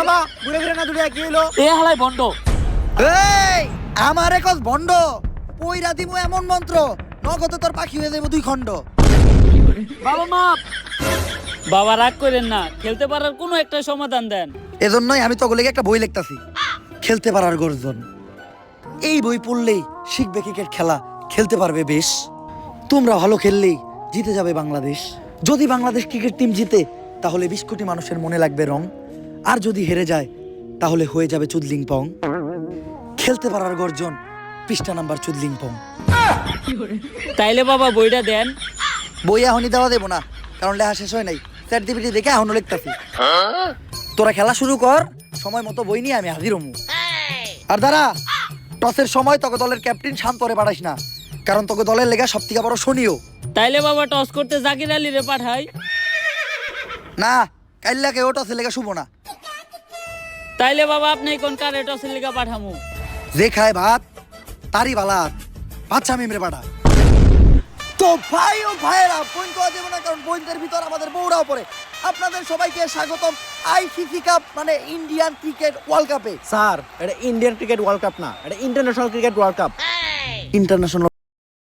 থামা ঘুরে ফিরে না দুলিয়া কি হলো এ হালাই বন্ড। এই আমার একজ ভণ্ড পইরা দিমু এমন মন্ত্র নগদে তোর পাখি হয়ে যাবো 2 খণ্ড। বাবা মাপ। বাবা রাগ করেন না, খেলতে পারার কোনো একটা সমাধান দেন। এজন্যই আমি তোকে লেগে একটা বই লিখতাছি, খেলতে পারার গর্জন। এই বই পড়লেই শিখবে ক্রিকেট খেলা, খেলতে পারবে বেশ। তোমরা ভালো খেললেই জিতে যাবে বাংলাদেশ। যদি বাংলাদেশ ক্রিকেট টিম জিতে তাহলে 20 কোটি মানুষের মনে লাগবে রং, আর যদি হেরে যায় তাহলে হয়ে যাবে চুদলিং পং। খেলতে পারার গর্জন, পৃষ্ঠা নাম্বার চুদলিং পং। তাইলে বাবা বইটা দেন। বই এখনই দেওয়া দেবো না, কারণ লেখা শেষ হয় নাই। চ্যাট জিপিটি দেখে এখনো লিখতাছি। তোরা খেলা শুরু কর, সময় মতো বই নিয়ে আমি হাজির হমু। আর দাঁড়া, টসের সময় তোকে দলের ক্যাপ্টেন শান্তরে পাঠাইস না, কারণ তোকে দলের লেগা সব থেকে বড় শনিও। তাইলে বাবা টস করতে জাকির আলী রে পাঠাই। না, কাইল্লাকে ও টসের লেগা শুভ না। তাইলে বাবা আপনি কোন কারে টসের লিগা পাঠামু? যে খায় ভাত তারই বালাত, বাচ্চা মিমরে পাঠা। তো ভাই ও ভাইয়েরা, পয়েন্ট দেওয়া যাবে না, কারণ পয়েন্টের ভিতর আমাদের বউরাও পড়ে। আপনাদের সবাইকে স্বাগতম আইসিসি কাপ মানে ইন্ডিয়ান ক্রিকেট ওয়ার্ল্ড কাপে। স্যার এটা ইন্ডিয়ান ক্রিকেট ওয়ার্ল্ড কাপ না, এটা international cricket world cup. International